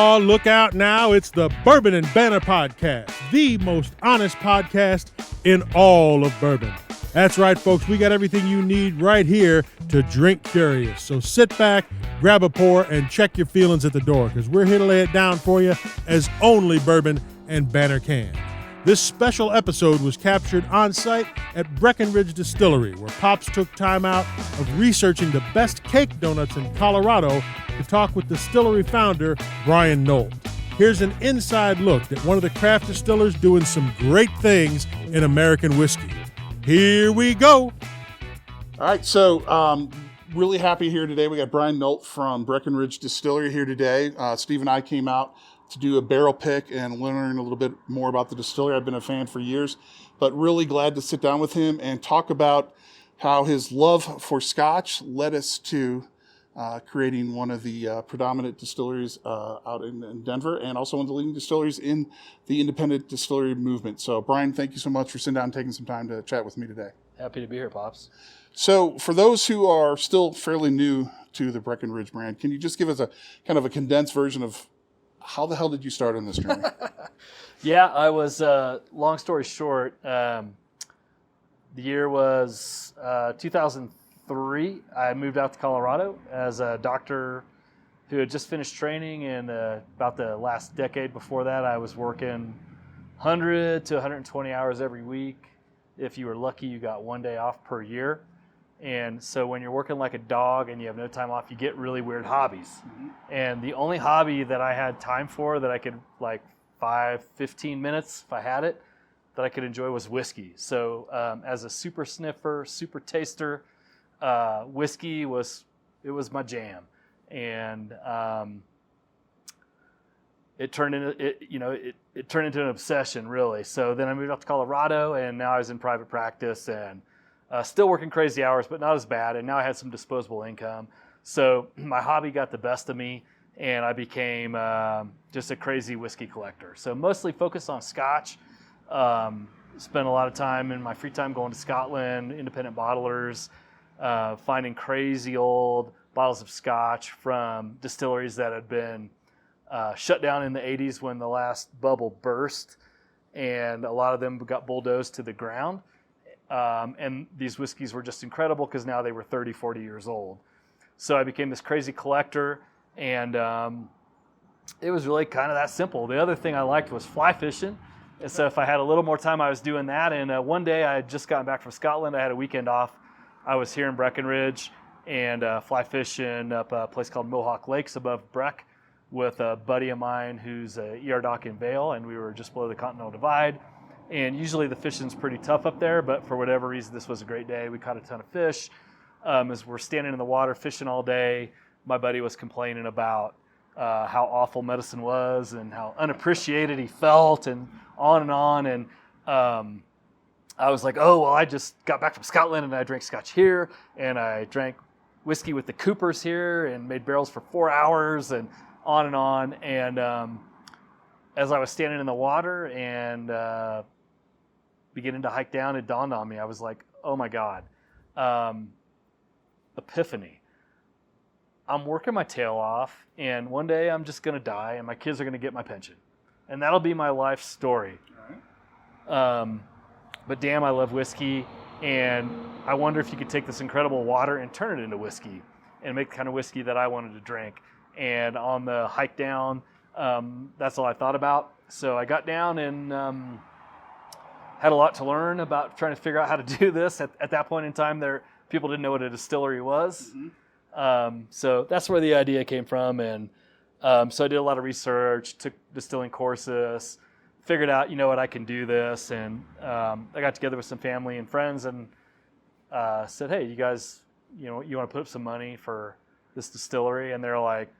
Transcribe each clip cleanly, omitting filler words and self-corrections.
Oh, look out now. It's the Bourbon and Banter podcast, the most honest podcast in all of bourbon. That's right, folks. We got everything you need right here to drink curious. So sit back, grab a pour, and check your feelings at the door, because we're here to lay it down for you as only Bourbon and Banter can. This special episode was captured on site at Breckenridge Distillery, where Pops took time out of researching the best cake donuts in Colorado to talk with distillery founder Bryan Nolt. Here's an inside look at one of the craft distillers doing some great things in American whiskey. Here we go. All right, so really happy here today. We got Bryan Nolt from Breckenridge Distillery here today. Steve and I came out to do a barrel pick and learn a little bit more about the distillery. I've been a fan for years, but really glad to sit down with him and talk about how his love for Scotch led us to creating one of the predominant distilleries out in Denver, and also one of the leading distilleries in the independent distillery movement. So, Bryan, thank you so much for sitting down and taking some time to chat with me today. Happy to be here, Pops. So, for those who are still fairly new to the Breckenridge brand, can you just give us a kind of a condensed version of how the hell did you start on this journey? Yeah, I was, long story short, the year was 2003. I moved out to Colorado as a doctor who had just finished training, and about the last decade before that, I was working 100 to 120 hours every week. If you were lucky, you got one day off per year. And so when you're working like a dog and you have no time off, you get really weird hobbies. Mm-hmm. And the only hobby that I had time for that I could, like 15 minutes if I had it, that I could enjoy was whiskey. So as a super sniffer, super taster, whiskey was my jam. And it turned into an obsession, really. So then I moved up to Colorado, and now I was in private practice and still working crazy hours, but not as bad. And now I had some disposable income. So my hobby got the best of me, and I became just a crazy whiskey collector. So mostly focused on Scotch. Spent a lot of time in my free time going to Scotland, independent bottlers, finding crazy old bottles of Scotch from distilleries that had been shut down in the 80s when the last bubble burst. And a lot of them got bulldozed to the ground. And these whiskeys were just incredible because now they were 30, 40 years old. So I became this crazy collector, and it was really kind of that simple. The other thing I liked was fly fishing. And so if I had a little more time, I was doing that. And one day I had just gotten back from Scotland. I had a weekend off. I was here in Breckenridge and fly fishing up a place called Mohawk Lakes above Breck with a buddy of mine who's a ER doc in Vail, and we were just below the Continental Divide. And usually the fishing's pretty tough up there, but for whatever reason, this was a great day. We caught a ton of fish. As we're standing in the water fishing all day, my buddy was complaining about how awful medicine was and how unappreciated he felt, and on and on. And I was like, oh, well, I just got back from Scotland, and I drank Scotch here, and I drank whiskey with the Coopers here and made barrels for 4 hours, and on and on. And as I was standing in the water and beginning to hike down, it dawned on me. I was like, oh my God, epiphany. I'm working my tail off, and one day I'm just going to die, and my kids are going to get my pension. And that'll be my life story. Right. But damn, I love whiskey, and I wonder if you could take this incredible water and turn it into whiskey and make the kind of whiskey that I wanted to drink. And on the hike down, that's all I thought about. So I got down and had a lot to learn about trying to figure out how to do this. At that point in time, people didn't know what a distillery was. Mm-hmm. So that's where the idea came from. And so I did a lot of research, took distilling courses, figured out, I can do this. And I got together with some family and friends and said, hey, you guys, you want to put up some money for this distillery? And they're like,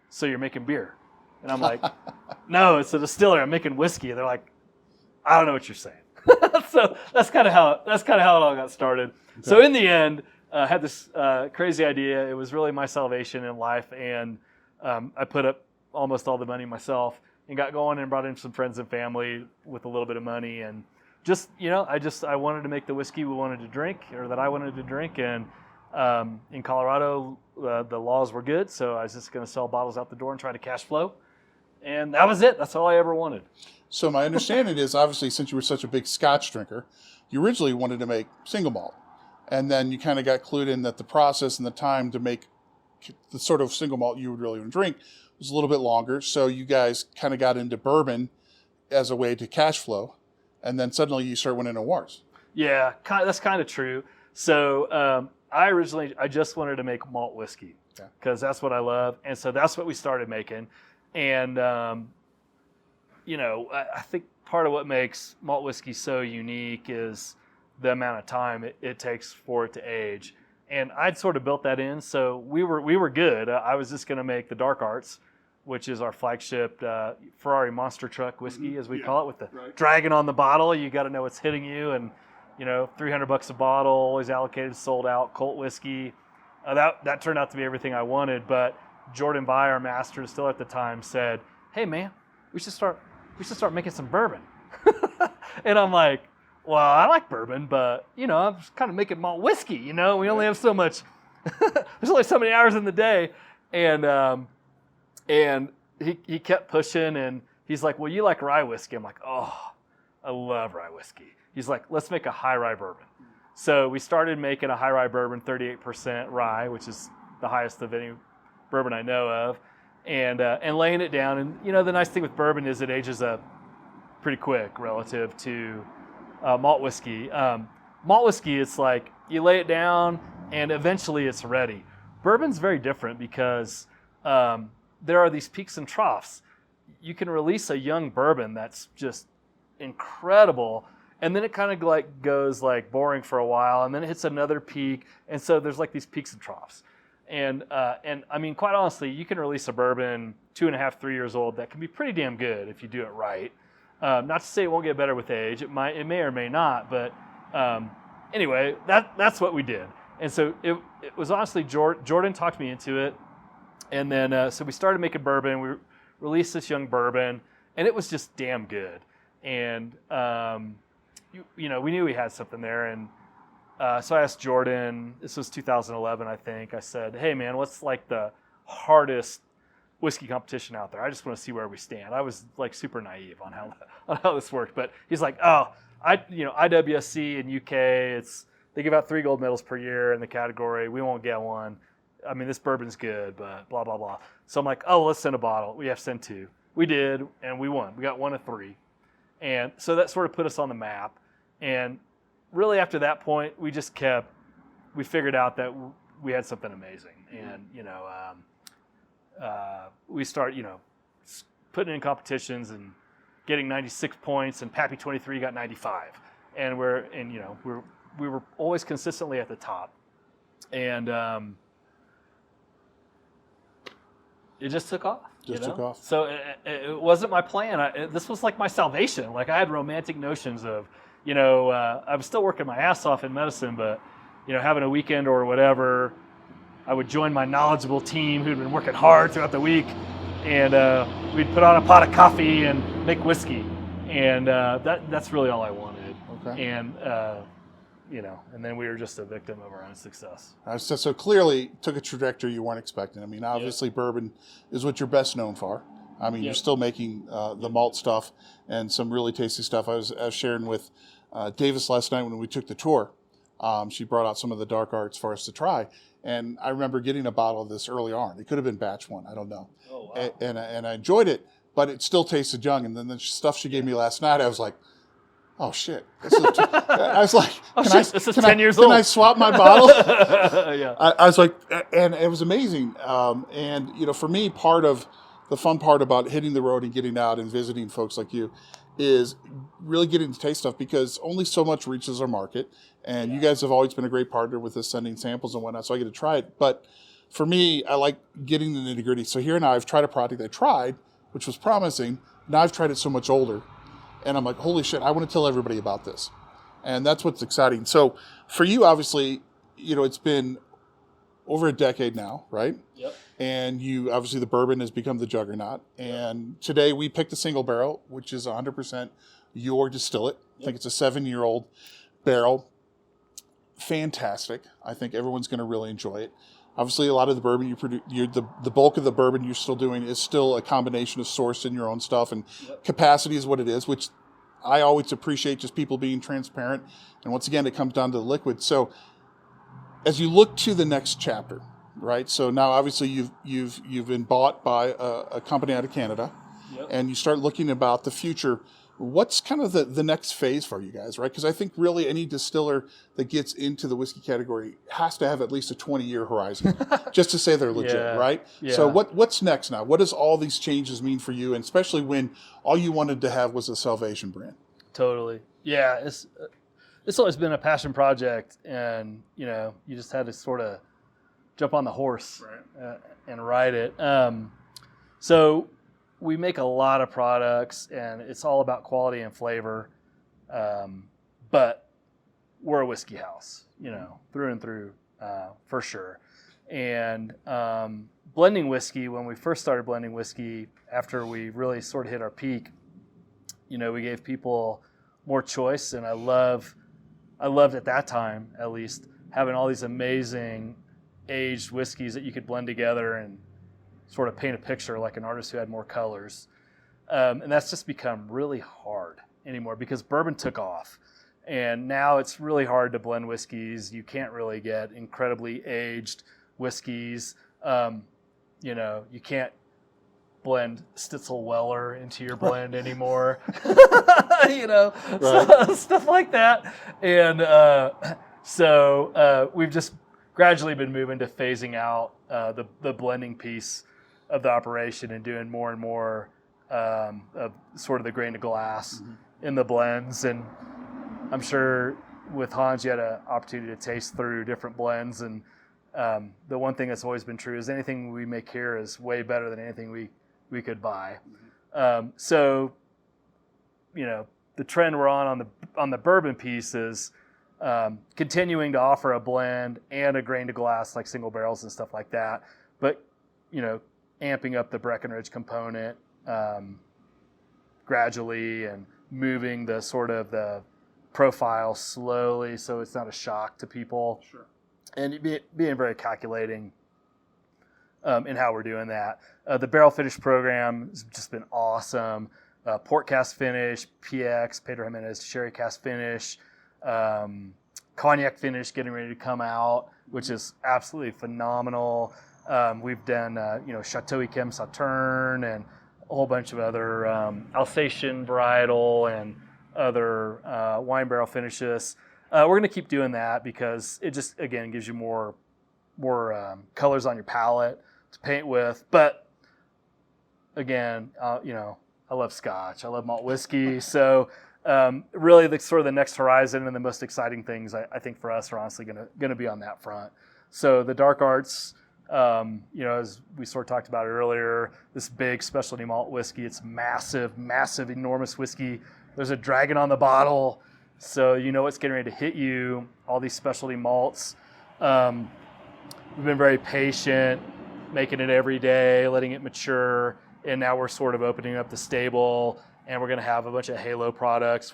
so you're making beer? And I'm like, no, it's a distillery. I'm making whiskey. And they're like, I don't know what you're saying. So that's kind of how it all got started. Okay. So in the end, I had this crazy idea. It was really my salvation in life, and I put up almost all the money myself and got going and brought in some friends and family with a little bit of money, and just I wanted to make the whiskey we wanted to drink, or that I wanted to drink, and in Colorado the laws were good, so I was just going to sell bottles out the door and try to cash flow. And that was it. That's all I ever wanted. So my understanding is, obviously, since you were such a big Scotch drinker, you originally wanted to make single malt. And then you kind of got clued in that the process and the time to make the sort of single malt you would really want to drink was a little bit longer. So you guys kind of got into bourbon as a way to cash flow. And then suddenly you start winning awards. Yeah, that's kind of true. So I just wanted to make malt whiskey because that's what I love. And so that's what we started making. And, I think part of what makes malt whiskey so unique is the amount of time it takes for it to age. And I'd sort of built that in. So we were good. I was just going to make the Dark Arts, which is our flagship Ferrari monster truck whiskey, as we call it, with the dragon on the bottle. You got to know what's hitting you. And, $300 a bottle, always allocated, sold out, Colt whiskey. That turned out to be everything I wanted. But Jordan By, our master distiller at the time, said, "Hey man, we should start making some bourbon." And I'm like, "Well, I like bourbon, but I'm just kind of making malt whiskey. We only have so much. There's only so many hours in the day." And he kept pushing, and he's like, "Well, you like rye whiskey?" I'm like, "Oh, I love rye whiskey." He's like, "Let's make a high rye bourbon." So we started making a high rye bourbon, 38% rye, which is the highest of any bourbon I know of, and laying it down. And the nice thing with bourbon is it ages up pretty quick relative to malt whiskey. Malt whiskey, it's like you lay it down and eventually it's ready. Bourbon's very different because there are these peaks and troughs. You can release a young bourbon that's just incredible, and then it kind of like goes like boring for a while, and then it hits another peak, and so there's like these peaks and troughs. And I mean, quite honestly, you can release a bourbon 2.5, 3 years old that can be pretty damn good if you do it right. Not to say it won't get better with age. It may or may not. But anyway, that's what we did. And so it was honestly Jordan talked me into it. And then so we started making bourbon. We released this young bourbon, and it was just damn good. And we knew we had something there. And so I asked Jordan, this was 2011, I think. I said, "Hey, man, what's like the hardest whiskey competition out there? I just want to see where we stand." I was like super naive on how this worked. But he's like, IWSC in UK, they give out 3 gold medals per year in the category. We won't get one. I mean, this bourbon's good, but blah, blah, blah. So I'm like, "Oh, let's send a bottle. We have to send 2. We did, and we won. We got 1 of 3. And so that sort of put us on the map. And really after that point, we figured out that we had something amazing. And, we start, putting in competitions and getting 96 points, and Pappy 23 got 95. And we were always consistently at the top. And it just took off. Took off. So it wasn't my plan. This was like my salvation. Like I had romantic notions of, I was still working my ass off in medicine, but, having a weekend or whatever, I would join my knowledgeable team who'd been working hard throughout the week, and we'd put on a pot of coffee and make whiskey. And that's really all I wanted. Okay. And, and then we were just a victim of our own success. So clearly took a trajectory you weren't expecting. I mean, obviously bourbon is what you're best known for. I mean, you're still making the malt stuff and some really tasty stuff. I was sharing with Davis last night when we took the tour. She brought out some of the Dark Arts for us to try. And I remember getting a bottle of this early on. It could have been batch 1. I don't know. Oh, wow. And I enjoyed it, but it still tasted young. And then the stuff she gave me last night, I was like, "Oh shit!" I was like, "This is 10 years old. Can I swap my bottle?" Yeah. I was like, and it was amazing. And for me, part of the fun part about hitting the road and getting out and visiting folks like you is really getting to taste stuff, because only so much reaches our market. And you guys have always been a great partner with us, sending samples and whatnot, so I get to try it. But for me, I like getting the nitty gritty. So here now, I've tried a product I tried, which was promising. Now I've tried it so much older. And I'm like, holy shit, I want to tell everybody about this. And that's what's exciting. So for you, obviously, it's been over a decade now, right? Yep. And you, obviously, the bourbon has become the juggernaut. And today we picked a single barrel, which is 100% your distillate. I think it's a 7-year-old barrel. Fantastic. I think everyone's going to really enjoy it. obviously a lot of the bourbon you produce, the bulk of the bourbon you're still doing is still a combination of sourced in your own stuff, and capacity is what it is, which I always appreciate, just people being transparent. And once again, it comes down to the liquid. So as you look to the next chapter, right? So now obviously you've been bought by a company out of Canada, and you start looking about the future. What's kind of the next phase for you guys, right? Because I think really any distiller that gets into the whiskey category has to have at least a 20-year horizon just to say they're legit, right? Yeah. So what's next now? What does all these changes mean for you, and especially when all you wanted to have was a Salvation brand? Totally. Yeah, it's always been a passion project, and you just had to sort of jump on the horse and ride it. So we make a lot of products, and it's all about quality and flavor. But we're a whiskey house, through and through, for sure. And blending whiskey, when we first started blending whiskey, after we really sort of hit our peak, we gave people more choice. And I loved at that time, at least, having all these amazing aged whiskeys that you could blend together and sort of paint a picture like an artist who had more colors. And that's just become really hard anymore because bourbon took off. And now it's really hard to blend whiskeys. You can't really get incredibly aged whiskeys. You can't blend Stitzel Weller into your blend anymore. Stuff like that. And so we've just gradually been moving to phasing out the blending piece of the operation and doing more and more of sort of the grain to glass in the blends. And I'm sure with Hans, you had an opportunity to taste through different blends. And the one thing that's always been true is anything we make here is way better than anything we could buy. So, the trend we're on the bourbon piece is continuing to offer a blend and a grain to glass, like single barrels and stuff like that. But, amping up the Breckenridge component gradually and moving the sort of the profile slowly so it's not a shock to people. Sure. And being very calculating in how we're doing that. The barrel finish program has just been awesome. Port cast finish, PX, Pedro Jimenez sherry cast finish, cognac finish getting ready to come out, which is absolutely phenomenal. We've done, Chateau Yquem Sauterne and a whole bunch of other Alsatian varietal and other wine barrel finishes. We're going to keep doing that because it just, again, gives you more colors on your palette to paint with. But again, I love Scotch. I love malt whiskey. So really the sort of the next horizon and the most exciting things I think for us are honestly going to be on that front. So the dark arts, as we sort of talked about earlier, this big specialty malt whiskey, it's massive, massive, enormous whiskey. There's a dragon on the bottle. So it's getting ready to hit you, all these specialty malts. We've been very patient, making it every day, letting it mature. And now we're sort of opening up the stable, and we're going to have a bunch of halo products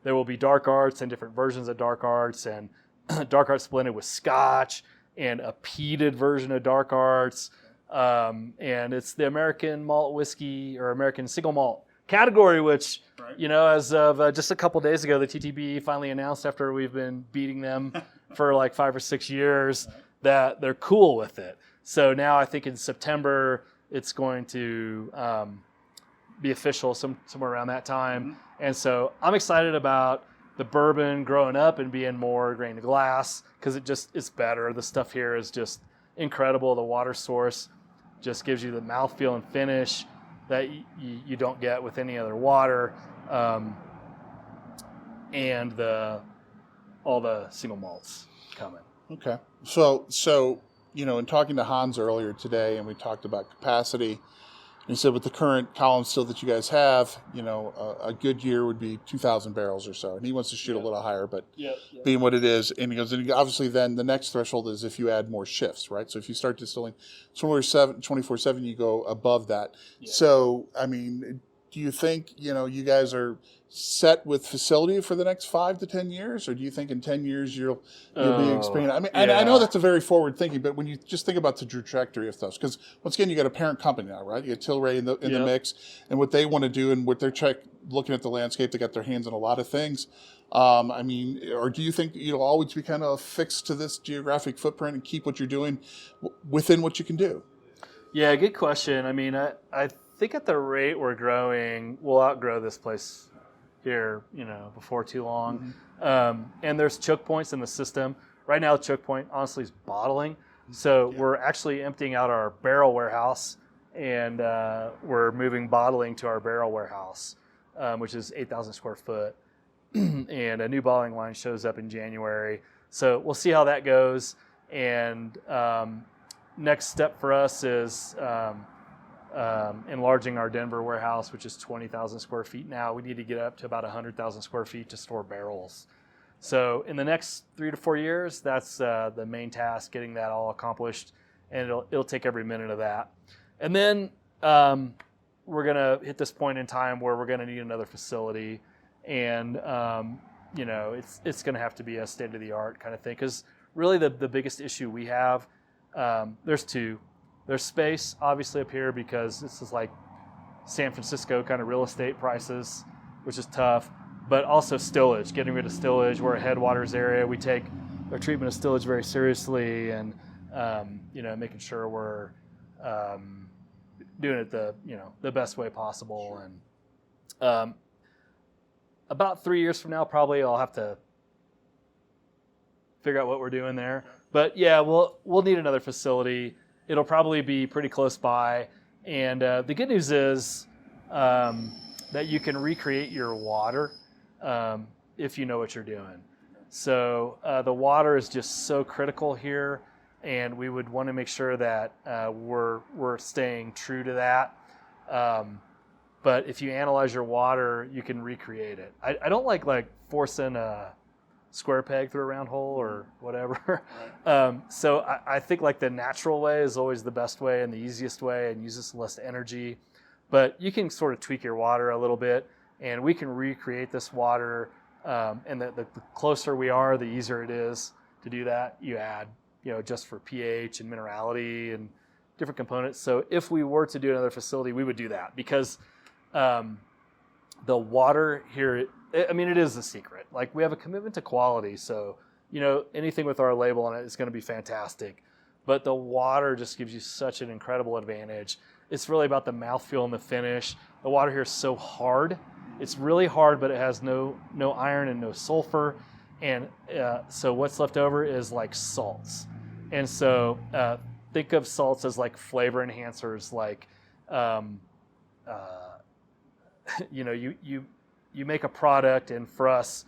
there will be dark arts and different versions of dark arts, and dark arts blended with Scotch and a peated version of dark arts. And it's the American malt whiskey or American single malt category, which, as of just a couple days ago, the TTB finally announced after we've been beating them for like 5 or 6 years that they're cool with it. So now I think in September, it's going to be official somewhere around that time. And so I'm excited about the bourbon growing up and being more grain to glass because it's better. The stuff here is just incredible. The water source just gives you the mouthfeel and finish that you don't get with any other water. And all the single malts coming. Okay. So in talking to Hans earlier today, and we talked about capacity, and he said with the current column still that you guys have, a good year would be 2,000 barrels or so. And he wants to shoot a little higher, but being what it is, and he goes, and obviously then the next threshold is if you add more shifts, right? So if you start distilling 24/7, you go above that. Yeah. So, do you think, you guys are set with facility for the next 5 to 10 years, or do you think in 10 years you'll be expanding? I mean, and I know that's a very forward thinking, but when you just think about the trajectory of those, because once again, you got a parent company now, right? You got Tilray in the mix, and what they want to do and what they're looking at the landscape, they got their hands on a lot of things. I mean, or do you think you'll always be kind of fixed to this geographic footprint and keep what you're doing within what you can do? Yeah, good question. I mean, I think at the rate we're growing, we'll outgrow this place here, before too long. Mm-hmm. And there's choke points in the system. Right now, the choke point, honestly, is bottling. So we're actually emptying out our barrel warehouse, and we're moving bottling to our barrel warehouse, which is 8,000 square foot. And a new bottling line shows up in January. So we'll see how that goes. And next step for us is enlarging our Denver warehouse, which is 20,000 square feet now. We need to get up to about 100,000 square feet to store barrels. So in the next 3 to 4 years, that's the main task, getting that all accomplished, and it'll take every minute of that. And then we're going to hit this point in time where we're going to need another facility, and it's going to have to be a state-of-the-art kind of thing, because really the biggest issue we have, there's two. There's space, obviously, up here, because this is like San Francisco kind of real estate prices, which is tough, but also stillage, getting rid of stillage. We're a headwaters area. We take our treatment of stillage very seriously, and making sure we're doing it the best way possible. Sure. And about 3 years from now, probably I'll have to figure out what we're doing there. But yeah, we'll need another facility. It'll probably be pretty close by. And the good news is that you can recreate your water if you know what you're doing. So the water is just so critical here, and we would want to make sure that we're staying true to that. But if you analyze your water, you can recreate it. I don't like forcing a square peg through a round hole or whatever. Right. So I think the natural way is always the best way and the easiest way, and uses less energy. But you can sort of tweak your water a little bit, and we can recreate this water. And the closer we are, the easier it is to do that. You add, just for pH and minerality and different components. So if we were to do another facility, we would do that, because the water here, it is the secret. We have a commitment to quality, so anything with our label on it is going to be fantastic. But the water just gives you such an incredible advantage. It's really about the mouthfeel and the finish. The water here is so hard. It's really hard, but it has no iron and no sulfur. And so what's left over is salts. And so think of salts as flavor enhancers. You make a product, and for us,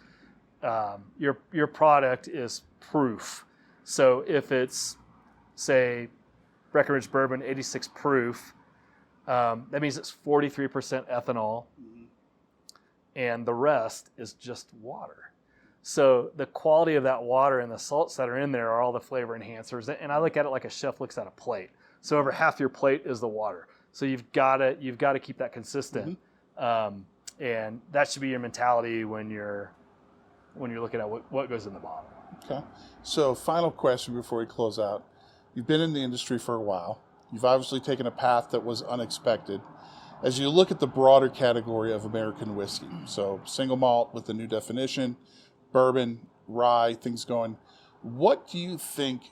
your product is proof. So if it's, say, Breckenridge Bourbon 86 proof, that means it's 43% ethanol, and the rest is just water. So the quality of that water and the salts that are in there are all the flavor enhancers. And I look at it like a chef looks at a plate. So over half your plate is the water. So you've got to keep that consistent. Mm-hmm. And that should be your mentality when you're looking at what goes in the bottle. Okay. So final question before we close out. You've been in the industry for a while. You've obviously taken a path that was unexpected. As you look at the broader category of American whiskey, so single malt with the new definition, bourbon, rye, things going, what do you think,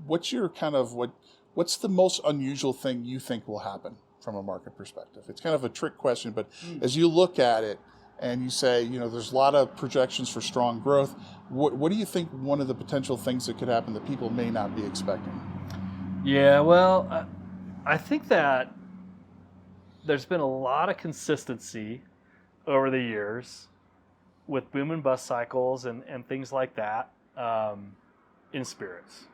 what's your what's the most unusual thing you think will happen from a market perspective? It's kind of a trick question, but as you look at it and you say, there's a lot of projections for strong growth, what do you think one of the potential things that could happen that people may not be expecting? Yeah, well, I think that there's been a lot of consistency over the years with boom and bust cycles and things like that in spirits.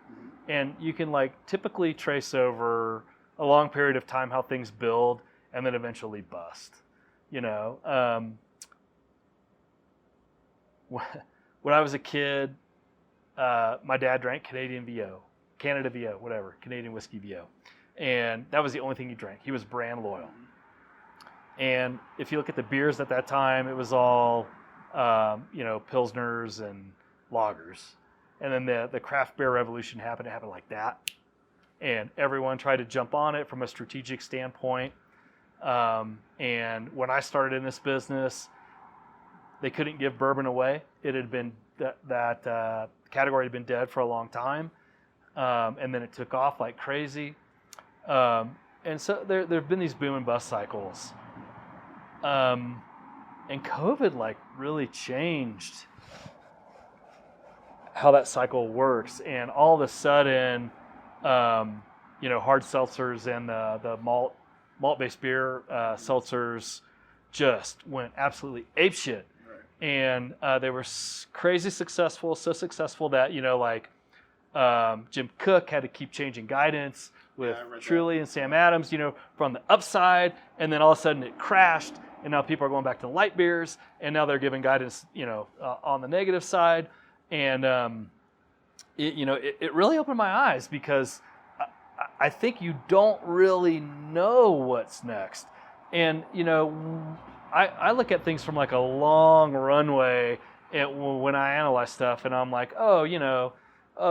And you can typically trace over a long period of time how things build and then eventually bust. When I was a kid, my dad drank Canadian VO, Canada VO, whatever, Canadian whiskey VO. And that was the only thing he drank. He was brand loyal. And if you look at the beers at that time, it was all, Pilsners and lagers. And then the craft beer revolution happened. It happened like that. And everyone tried to jump on it from a strategic standpoint. And when I started in this business, they couldn't give bourbon away. It had been that category had been dead for a long time. And then it took off like crazy. And so there have been these boom and bust cycles. And COVID like really changed how that cycle works. And all of a sudden, hard seltzers and the malt-based beer seltzers just went absolutely apeshit. Right. And they were crazy successful, so successful that, Jim Cook had to keep changing guidance with Truly and Sam Adams, from the upside, and then all of a sudden it crashed, and now people are going back to light beers, and now they're giving guidance, on the negative side, and it really opened my eyes because I think you don't really know what's next, and I look at things from like a long runway, and when I analyze stuff, and I'm like,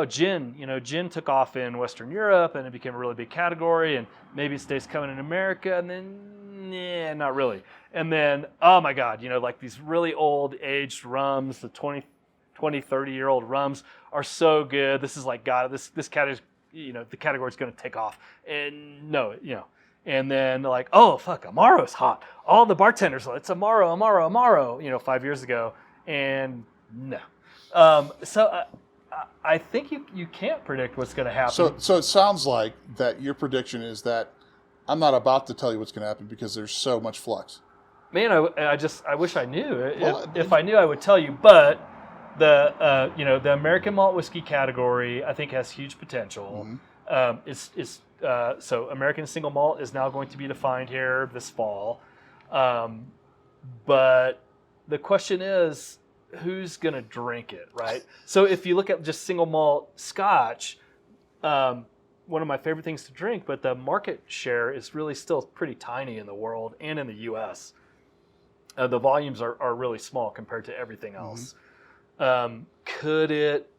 gin took off in Western Europe and it became a really big category, and maybe it stays coming in America, and then, not really. And then, oh my God, like these really old aged rums, the 20, 30-year-old rums are so good. This is like, God, this category, the category is going to take off. And no, and then like, oh, fuck, Amaro's hot. All the bartenders, it's Amaro, 5 years ago. And no. I think you can't predict what's going to happen. So it sounds like that your prediction is that I'm not about to tell you what's going to happen because there's so much flux. Man, I wish I knew. If I knew, I would tell you. But the American malt whiskey category, I think, has huge potential. Mm-hmm. So American single malt is now going to be defined here this fall. But the question is, who's going to drink it, right? So if you look at just single malt Scotch, one of my favorite things to drink, but the market share is really still pretty tiny in the world and in the U.S. The volumes are really small compared to everything else. Mm-hmm. Could it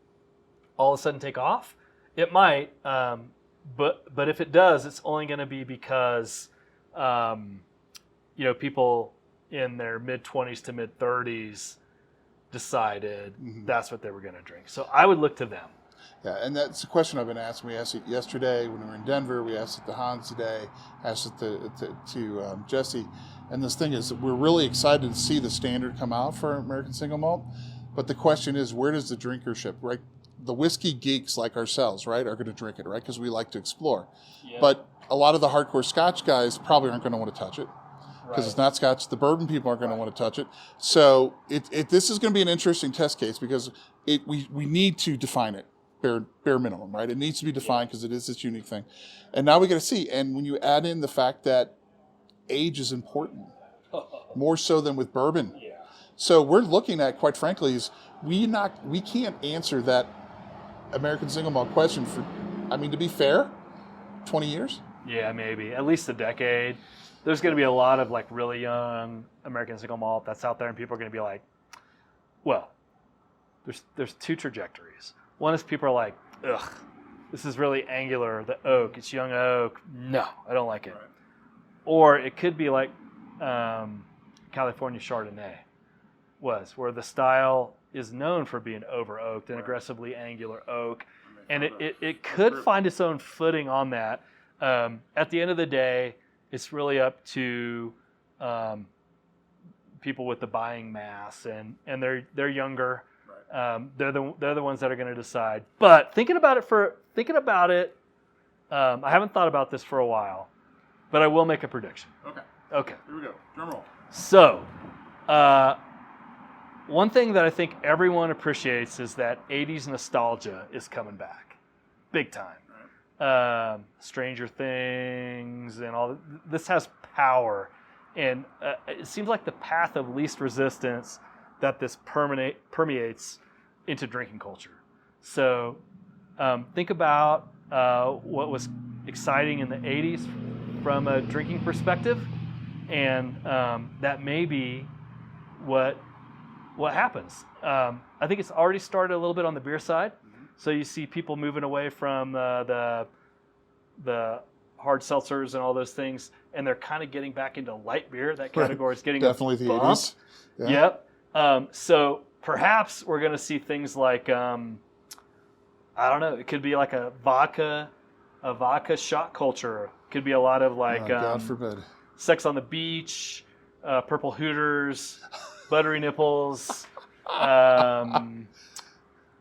all of a sudden take off? It might, but if it does, it's only going to be because people in their mid-20s to mid-30s decided that's what they were going to drink. So I would look to them. Yeah, and that's a question I've been asking. We asked it yesterday when we were in Denver. We asked it to Hans today. Asked it to Jesse. And this thing is, we're really excited to see the standard come out for American single malt. But the question is, where does the drinkership, right? The whiskey geeks like ourselves, right, are going to drink it, right? Because we like to explore. Yeah. But a lot of the hardcore Scotch guys probably aren't going to want to touch it. Because it's not Scotch. The bourbon people aren't going to want to touch it. So this is going to be an interesting test case because we need to define it, bare minimum, right? It needs to be defined because it is this unique thing. And now we got to see. And when you add in the fact that age is important, more so than with bourbon. Yeah. So we're looking at, quite frankly, is we can't answer that American single malt question for, to be fair, 20 years? Yeah, maybe. At least a decade. There's going to be a lot of like really young American single malt that's out there, and people are going to be like, well, there's two trajectories. One is people are like, ugh, this is really angular, the oak, it's young oak. No, I don't like it. Right. Or it could be like California Chardonnay was, where the style is known for being over oaked and aggressively angular oak. And it could find its own footing on that. At the end of the day, it's really up to people with the buying mass, and they're younger. Right. They're the ones that are going to decide. But thinking about it, I haven't thought about this for a while, but I will make a prediction. Okay. Here we go. Drum roll. So, one thing that I think everyone appreciates is that 80s nostalgia is coming back, big time. Stranger Things and all this has power, and it seems like the path of least resistance that this permeates into drinking culture. So think about what was exciting in the 80s from a drinking perspective, and that may be what happens. I think it's already started a little bit on the beer side. So you see people moving away from the hard seltzers and all those things, and they're kind of getting back into light beer. That category is getting definitely a the bump. 80s. Yeah. Yep. So perhaps we're going to see things like I don't know. It could be like a vodka shot culture. Could be a lot of like God forbid. Sex on the Beach, Purple Hooters, Buttery Nipples. I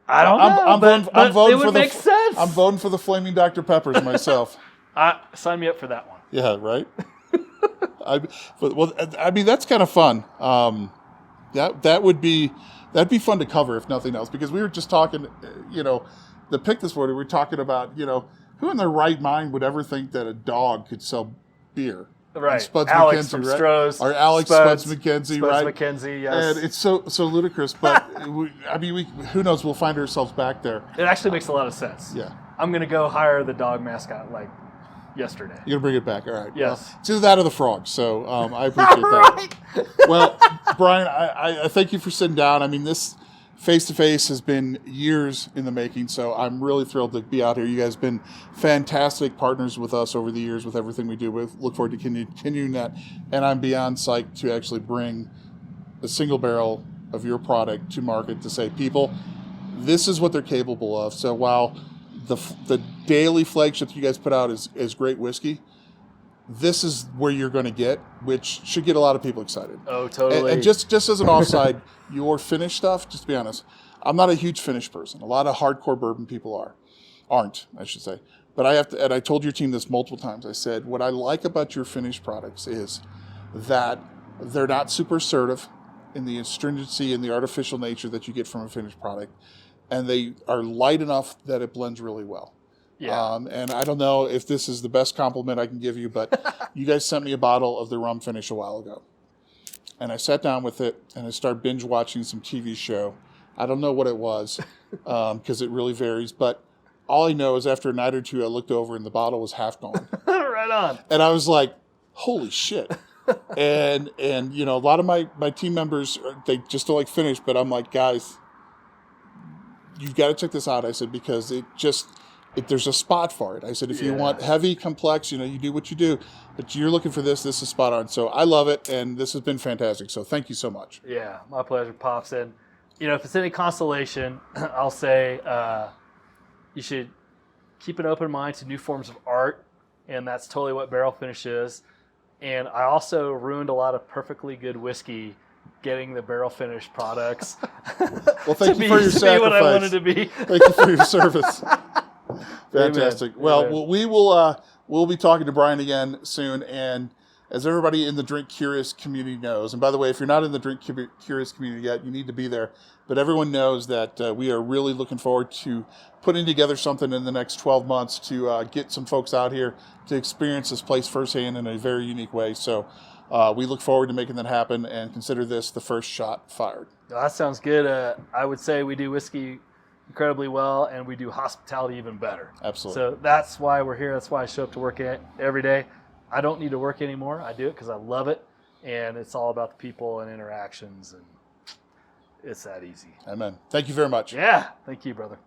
don't know, but it would make sense. I'm voting for the Flaming Dr. Peppers myself. Sign me up for that one. Yeah, right? I mean, that's kind of fun. That'd be fun to cover, if nothing else, because we were just talking, the pick this morning, we were talking about, who in their right mind would ever think that a dog could sell beer? Right. Spuds Alex McKenzie, from right? Stroh's. Or Alex Spuds McKenzie, right? Spuds McKenzie, yes. And it's so ludicrous, but who knows? We'll find ourselves back there. It actually makes a lot of sense. Yeah. I'm going to go hire the dog mascot like yesterday. You're going to bring it back. All right. Yes. Well, it's either that or the frog. So I appreciate that. Well, Brian, I thank you for sitting down. I mean, this face-to-face has been years in the making, so I'm really thrilled to be out here. You guys have been fantastic partners with us over the years with everything we do. We look forward to continuing that, and I'm beyond psyched to actually bring a single barrel of your product to market to say, people, this is what they're capable of. So while the daily flagship you guys put out is great whiskey, this is where you're going to get, which should get a lot of people excited. Oh, totally. And just as an offside, your finish stuff, just to be honest, I'm not a huge finish person. A lot of hardcore bourbon people aren't, I should say. But I have to, and I told your team this multiple times. I said, what I like about your finished products is that they're not super assertive in the astringency and the artificial nature that you get from a finished product. And they are light enough that it blends really well. Yeah. And I don't know if this is the best compliment I can give you, but you guys sent me a bottle of the rum finish a while ago. And I sat down with it and I started binge watching some TV show. I don't know what it was because it really varies. But all I know is after a night or two, I looked over and the bottle was half gone. Right on. And I was like, holy shit. and a lot of my team members, they just don't like finish. But I'm like, guys, you've got to check this out. I said, because there's a spot for it. I said, if you want heavy, complex, you do what you do, but you're looking for this is spot on. So I love it, and this has been fantastic. So thank you so much. Yeah, my pleasure, Pops. And, if it's any consolation, I'll say you should keep an open mind to new forms of art, and that's totally what barrel finish is. And I also ruined a lot of perfectly good whiskey getting the barrel finish products. Well, thank you for your sacrifice. What I wanted to be. Thank you for your service. Fantastic. Amen. Well, Amen. we'll be talking to Brian again soon. And as everybody in the Drink Curious community knows, and by the way, if you're not in the Drink Curious community yet, you need to be there. But everyone knows that we are really looking forward to putting together something in the next 12 months to get some folks out here to experience this place firsthand in a very unique way. So we look forward to making that happen and consider this the first shot fired. Well, that sounds good. I would say we do whiskey incredibly well, and we do hospitality even better. Absolutely. So that's why we're here. That's why I show up to work every day. I don't need to work anymore. I do it because I love it, and it's all about the people and interactions, and it's that easy. Amen. Thank you very much. Yeah. Thank you, brother.